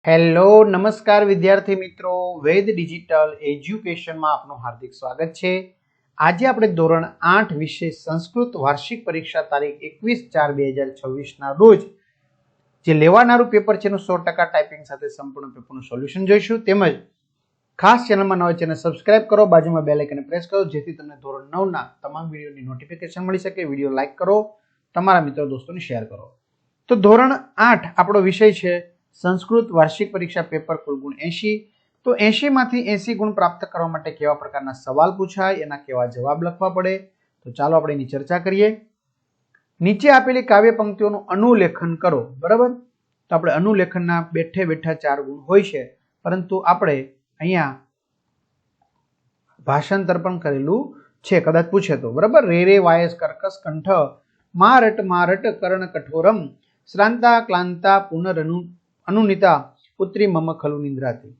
Hello નમસ્કાર વિદ્યાર્થી મિત્રો, વેદ ડિજિટલ એજ્યુકેશનમાં આપનું હાર્દિક સ્વાગત છે। આજે આપણે ધોરણ 8 વિષય સંસ્કૃત વાર્ષિક પરીક્ષા તારીખ 21/4/2026 ના રોજ જે લેવાનારું પેપર છે એનું 100% ટાઈપિંગ સાથે સંપૂર્ણ પેપરનું સોલ્યુશન જોઈશું। તેમજ ખાસ ચેનલમાં નવા ચેનલ સબસ્ક્રાઇબ કરો, બાજુમાં બેલ આઇકન પ્રેસ કરો જેથી તમને ધોરણ 9 ના તમામ વિડીયોની નોટિફિકેશન મળી શકે। વિડીયો લાઈક કરો, તમારા મિત્રો દોસ્તોને શેર કરો। તો ધોરણ 8 આપણો વિષય છે સંસ્કૃત વાર્ષિક પરીક્ષા પેપર કુલ ગુણ 80। તો 80 માંથી 80 ગુણ પ્રાપ્ત કરવા માટે કેવા પ્રકારના સવાલ પૂછાય, એના કેવા જવાબ લખવા પડે, તો ચાલો આપણે એની ચર્ચા કરીએ। નીચે આપેલી કાવ્ય પંક્તિઓનું અનુલેખન કરો। બરાબર, તો આપણે અનુલેખનના બેઠે બેઠા 4 ગુણ હોય છે, પરંતુ આપણે અહીંયા ભાષાંતર પણ કરેલું છે, કદાચ પૂછે તો। બરાબર, રે રે વાયસ કર્કસ કંઠ મારટ કર્ણ કઠોરમ શ્રાંતા ક્લાંતા પુનરનુ અનુનિતા પુત્રી મમ ખલુ નિંદ્રાતી।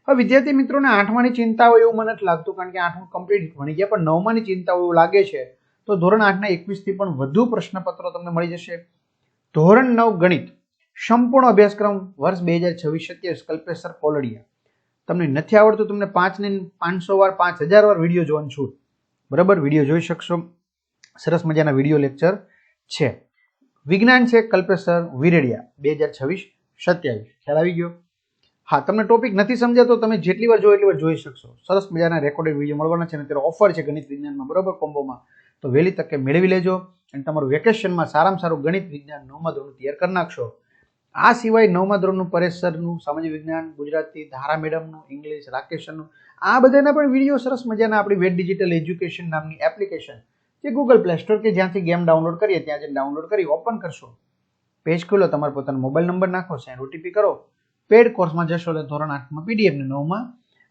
હવે વિદ્યાર્થી મિત્રોને 8માની ચિંતા હોય એવું મને નથી લાગતું, કારણ કે 8મું કમ્પ્લીટ ભણી ગયા, પણ 9માની ચિંતા હોય એવું લાગે છે। તો ધોરણ 8ના 21 થી પણ વધુ પ્રશ્નપત્રો તમને મળી જશે। ધોરણ 9 ગણિત સંપૂર્ણ અભ્યાસક્રમ વર્ષ 2026-27 કલ્પેશ સર કોલડિયા। તમને નથી આવડતું, તમને 5 ને 500 વાર 5000 વાર વિડીયો જોવાનું છું। બરાબર, વિડીયો જોઈ શકશો, સરસ મજાના વિડીયો લેક્ચર છે। વિજ્ઞાન છે કલ્પેશ સર વિરેડિયા 2026-27। ખ્યાલ આવી ગયો? હા, તમને ટોપિક નથી સમજાતો તમે જેટલી વાર જો એટલી વાર જોઈ શકશો। સરસ મજાના રેકોર્ડેડ વિડીયો મળવાના છે અને તેનો ઓફર છે ગણિત વિજ્ઞાનમાં, બરાબર, કોમ્બોમાં। તો વહેલી તકે મેળવી લેજો અને તમારું વેકેશનમાં સારામાં સારું ગણિત વિજ્ઞાન 9મા ધોરણનું તૈયાર કરી નાખશો। આ સિવાય 9મા ધોરણનું પરેશ સરનું સામાજિક વિજ્ઞાન, ગુજરાતી ધારા મેડમનું, ઇંગ્લિશ રાકેશ સરનું, આ બધાના પણ વિડીયો સરસ મજાના આપણી વેદ ડિજિટલ એજ્યુકેશન નામની એપ્લિકેશન જે ગૂગલ પ્લે સ્ટોર કે જ્યાંથી ગેમ ડાઉનલોડ કરીએ ત્યાં જઈને ડાઉનલોડ કરી ઓપન કરશો, પેજ ખોલો, તમારો પોતાનો મોબાઈલ નંબર નાખો, સેન્ડ ઓટીપી કરો, પેડ કોર્સમાં જશો એટલે ધોરણ 8માં પીડીએફ ને 9માં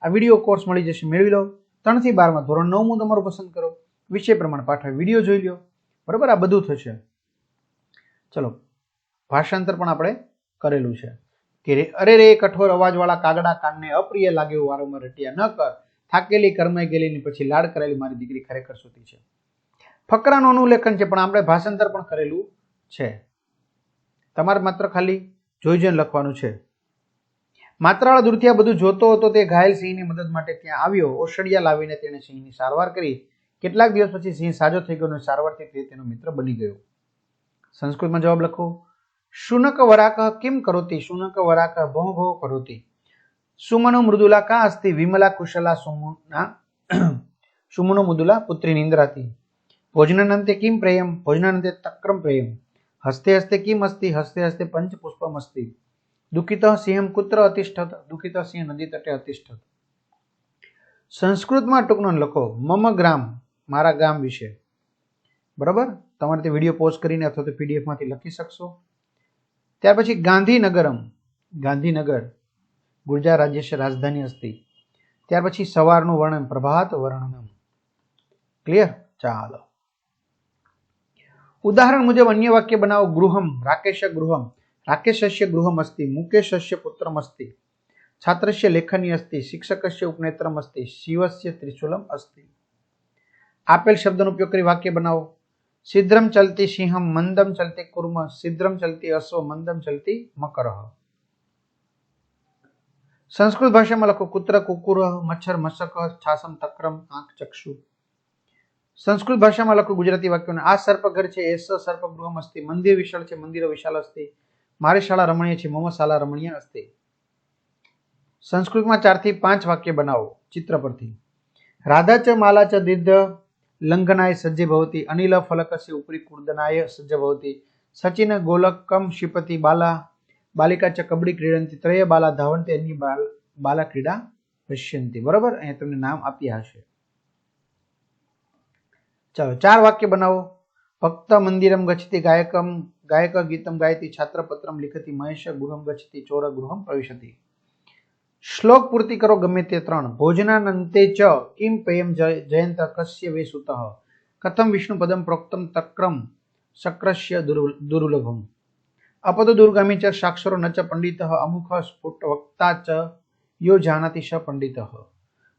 આ વિડીયો કોર્સ મળી જશે, મેળવી લો। 3 થી 12માં ધોરણ 9મું તમારું પસંદ કરો, વિષય પ્રમાણે પાઠ વિડીયો જોઈ લો। બરાબર, આ બધું થશે। ચલો, ભાષાંતર પણ આપણે કરેલું છે કે અરે રે કઠોર અવાજવાળા કાગડા કાનને અપ્રિય લાગે વારંવાર રટિયા ન કર, થાકેલી કરમાઈ ગયેલી પછી લાડ કરેલી મારી દીકરી ખરેખર સૂતી છે। ફકરાનું અનુલેખન છે પણ આપણે ભાષાંતર પણ કરેલું છે, તમારે માત્ર ખાલી જોઈ જોઈને લખવાનું છે। માત્રાળા દૂરથી આ બધું જોતો હતો તે ઘાયલ સિંહની મદદ માટે ત્યાં આવ્યો, ઓસડિયા લાવીને તેણે સિંહની સારવાર કરી। કેટલાક દિવસ પછી સિંહ સાજો થઈ ગયો અને સારવારથી તે તેનો મિત્ર બની ગયો। સંસ્કૃતમાં જવાબ લખો। શુનક વરાક કિમ કરોતિ, શુનક વરાક ભૌ ભૌ કરોતિ, સુમનો મૃદુલા કા અસ્તિ, વિમલા કુશલા સુમનો મૃદુલા પુત્રી નિંદ્રાતી, ભોજનાનંતે કિમ પ્રેયમ, ભોજનાનંતે તક્રમ પ્રેયમ, હસ્તે હસ્તે કિમ અસ્તિ, હસ્તે હસ્તે પંચ પુષ્પમ અસ્તિ, દુઃખિત સિંહમ કુત્ર અતિષ્ઠત, દુઃખિત સિંહ નદી તટે અતિષ્ઠત। સંસ્કૃતમાં ટૂંકનો લખો મમ ગ્રામ, મારા ગામ વિશે। બરાબર, તમારે તે વિડીયો પોઝ કરીને અથવા તો પીડીએફ માંથી લખી શકશો। ત્યાર પછી ગાંધીનગરમ, ગાંધીનગર ગુજરાત રાજ્ય રાજધાની અસ્તિ। ત્યાર પછી સવારનું વર્ણન પ્રભાત વર્ણનમ। ક્લિયર? ચાલો, ઉદાહરણ મુજબ અન્ય વાક્ય બનાવો। ગૃહમ રાકેશ ગૃહમ, રાકેશસ્ય ગૃહમ અસ્તિ, મુકેશસ્ય પુત્રમ અસ્તિ, છાત્રસ્ય લેખની અસ્તિ, શિક્ષકસ્ય ઉપનેત્રમ અસ્તિ, શિવસ્ય ત્રિશુલમ અસ્તિ। આપેલ શબ્દનો ઉપયોગ કરી વાક્ય બનાવો। શીઘ્રમ ચલતી સિંહમ, મંદમ ચલતી કુર્મ, શીઘ્રમ ચલતી અશ્વ, મંદમ ચલતી મકરહ। સંસ્કૃત ભાષામાં લખો કુત્ર કુકુર, મચ્છર મશક, છાસમ તક્રમ આંખ ચક્ષુ। સંસ્કૃત ભાષામાં લખો ગુજરાતી વાક્યોને। આ સર્પઘર છે, એસ સર્પગૃહમ અસ્તિ, મંદિર વિશાળ છે, મંદિર વિશાલ અસ્તિ, મારી શાળા રમણીય છે, મમ શાળા રમણીય અસ્તિ। સંસ્કૃતમાં 4 થી 5 વાક્ય બનાવો ચિત્ર પરથી। રાધા ચ માલા ચ દીર્ઘ લંઘનાય સજ્જે ભવતી, અનિલ ફલકસ્ય ઉપરી કુર્દનાય સજ્જ ભવતી, સચિન ગોલકમ ક્ષિપતિ બાલા, બાલિકા ચ કબડી ક્રીડંતી, ત્રય બાલા ધાવંતી, અન્ય બાલા ક્રીડા પશ્યંતી। બરાબર, અહીંયા તમને નામ આપ્યા હશે। ચાલો 4 વાક્ય બનાવો। ભક્ત મંદિરમ ગચ્છતિ, ગાયક ગીતમ ગાયતી, છાત્રપત્રમ લિખતી, મહેશ ગૃહમ ગચ્છતિ, ચોર ગૃહમ પ્રવિશતિ। શ્લોક પૂર્તિ કરો ગમે તે 3। ભોજનાનંતે ચ કિમ પેયમ જયંત કસ્ય વે સુતઃ, કથમ વિષ્ણુ પદમ પ્રોક્તમ તક્રમ શક્રસ્ય દુર્લભમ, અપદ દુર્ગામી ચ સાક્ષરો ન ચ પંડિતઃ, અમુખ સ્ફુટ વક્તા ચ યો જાનાતિ સ પંડિતઃ,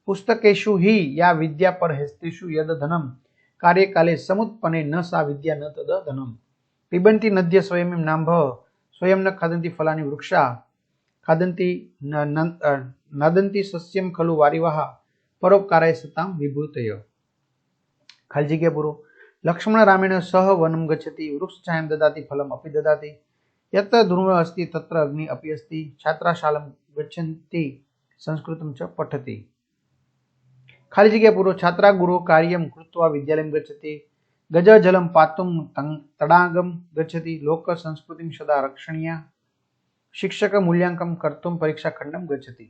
પુસ્તકેષુ હિ યા વિદ્યા પર હેસ્તિષુ યદ ધનમ, કાર્યકાલે સમુત્પન્ને ન સા વિદ્યા ન તદ ધનમ, પિબંતી નદ્ય સ્વયં નાંભ, સ્વયં ન ખાદંતી ફલાની વૃક્ષા, ખાદંતી નાદંતી સસ્યમ ખલુ વારિવાહ પરોપકારાય સતામ વિભૂતય. ખાલી જગ્યા પૂરો. લક્ષ્મણ રામેણ સહ વનમ ગચ્છતિ વૃક્ષછાયમ દદાતિ ફલમ અપી દદાતિ યત્ર ધ્રુવ અસ્તિ તત્ર અગ્નિ અપી અસ્તિ છાત્રાશાલમ ગચ્છન્તિ સંસ્કૃતમ ચ પઠતિ. ખાલી જગ્યા પૂરો. છાત્રા ગુરુ કાર્યમ કૃત્વા વિદ્યાલયમ ગચ્છતિ ગજ જલમ પાતુમ તડાગમ ગચ્છતિ લોક સંસ્કૃતિમ સદા રક્ષણીયા શિક્ષક મૂલ્યાંકન કર્તુમ પરીક્ષા ખંડમ ગચ્છતિ.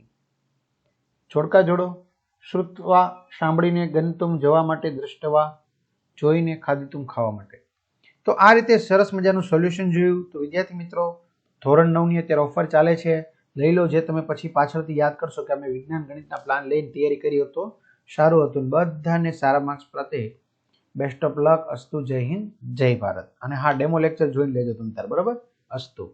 જોડકા જોડો. શ્રુત્વા સાંભળીને, ગંતુમ જવા માટે, દૃષ્ટવા જોઈને, ખાદિતુમ ખાવા માટે. તો આ રીતે સરસ મજાનું સોલ્યુશન જોયું. તો વિદ્યાર્થી મિત્રો, ધોરણ 9 ની અત્યારે ઓફર ચાલે છે, લઈ લો. જે તમે પછી પાછળથી યાદ કરશો કે અમે વિજ્ઞાન ગણિતના પ્લાન લઈને તૈયારી કરી હોત તો સારું હતું. બધાને સારા માર્ક્સ પ્રત્યે બેસ્ટ ઓફ લક. અસ્તુ. જય હિન્દ, જય ભારત. અને હા, ડેમો લેક્ચર જોઈને લેજો તમે તાર. બરાબર. અસ્તુ.